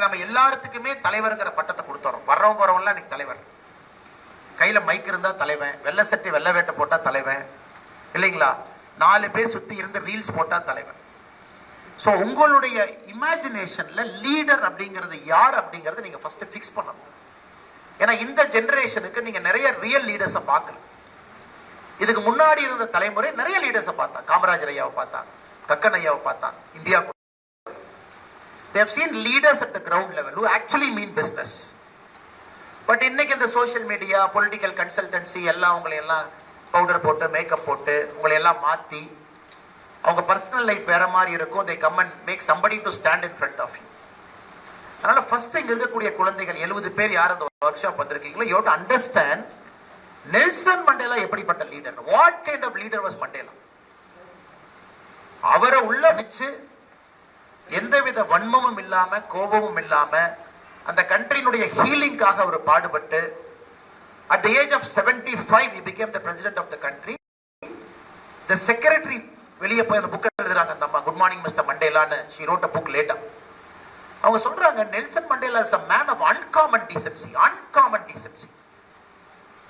இன்னைக்கு நம்ம எல்லாத்துக்குமே தலைவருங்கிற பட்டத்தை கொடுத்துறோம். வர்றவங்க போறவங்கலாம் இன்னைக்கு தலைவர். கையில மைக் இருந்தா தலைவன், வெள்ளை சட்டை வெள்ளை வேட்டை போட்டா தலைவன் இல்லைங்களா, 4 பேர் சுத்தி இருந்து ரீல்ஸ் போட்டா தலைவன். ஸோ உங்களுடைய இமேஜினேஷன்ல லீடர் அப்படிங்கிறது யார் அப்படிங்கறத நீங்க ஃபர்ஸ்ட் ஃபிக்ஸ் பண்ணணும். ஏன்னா இந்த ஜெனரேஷனுக்கு நீங்க நிறைய ரியல் லீடர்ஸை பார்க்கல. இதுக்கு முன்னாடி இருந்த தலைமுறை நிறைய லீடர்ஸை பார்த்தா, காமராஜர் ஐயாவை பார்த்தா, கக்கன் ஐயாவை பார்த்தா, India. They have seen leaders at the ground level who actually mean business. But இன்னைக்கு இந்த சோஷியல் மீடியா, பொலிட்டிக்கல் கன்சல்டன்சி எல்லாம் உங்களை எல்லாம் பவுடர் போட்டு மேக்கப் போட்டு உங்களை எல்லாம் மாற்றி அவங்க பர்சனல் லைஃப் வேற மாதிரி இருக்கும். they come and make somebody to stand in front of you. அதனால ஃபர்ஸ்ட் இங்க இருக்கக்கூடிய குழந்தைகள் 70 பேர் யார் அந்த ஒர்க் ஷாப் வந்திருக்கீங்களோ, you have to understand Nelson Mandela எப்படிப்பட்ட leader, what kind of leader was Mandela. அவரை உள்ள வச்சு எந்தவித வன்மமும் இல்லாம கோபமும் இல்லாம அந்த கண்ட்ரியினுடைய ஹீலிங்காக அவர் பாடுபட்டு at the age of 75 he became the president of the country. the secretary வெளியே போய் அந்த புக் எழுதுறாங்க அந்த அம்மா, குட் மார்னிங் மிஸ்டர் மண்டேலான்னு. she wrote a book later. அவங்க சொல்றாங்க Nelson Mandela is a man of uncommon decency. uncommon decency.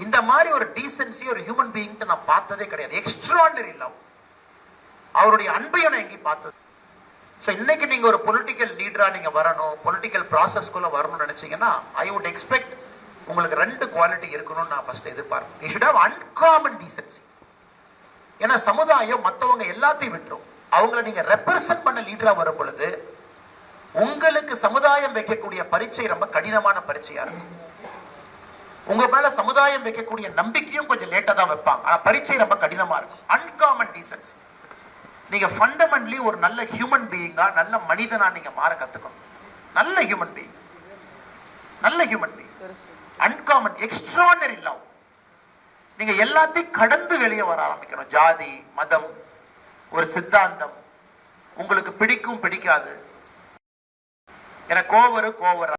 இந்த மாதிரி ஒரு டீசென்சி ஒரு ஹியூமன் பீயிங் நான் பார்த்ததே கிடையாது. Extraordinary love. அவருடைய அன்பை நான் எங்கேயும் பார்த்தது. ஸோ இன்னைக்கு நீங்க ஒரு பொலிட்டிக்கல் லீடரா நீங்க வரணும், பொலிட்டிக்கல் ப்ராசஸ்க்குள்ள வரணும்னு நினைச்சீங்கன்னா ஐ வுட் எக்ஸ்பெக்ட் உங்களுக்கு 2 குவாலிட்டி இருக்கணும்னு நான் ஃபர்ஸ்ட் எதிர்பார்ப்பேன். You should have uncommon decency. ஏன்னா சமுதாயம் மற்றவங்க எல்லாத்தையும் விட்டுரும். அவங்களை நீங்க ரெப்ரசன்ட் பண்ண லீடரா வரும் பொழுது உங்களுக்கு சமுதாயம் வைக்கக்கூடிய பரீட்சை ரொம்ப கடினமான பரீட்சையா இருக்கும். உங்க மேல சமுதாயம் வைக்கக்கூடிய நம்பிக்கையும் கொஞ்சம் லேட்டா தான் வைப்பாங்க. ஆனா பரீட்சை ரொம்ப கடினமா இருக்கும். Uncommon decency. நீங்க ஃபண்டமெண்டலி ஒரு நல்ல ஹியூமன் பீயிங்கா, நல்ல மனிதனா நீங்க மாற கத்துக்கணும். நல்ல ஹியூமன் பீயிங், நல்ல human being. Uncommon extraordinary love. நீங்க எல்லாத்தையும் கடந்து வெளியே வர ஆரம்பிக்கணும். ஜாதி, மதம், ஒரு சித்தாந்தம் உங்களுக்கு பிடிக்கும் பிடிக்காது, எனக்கு கோவரு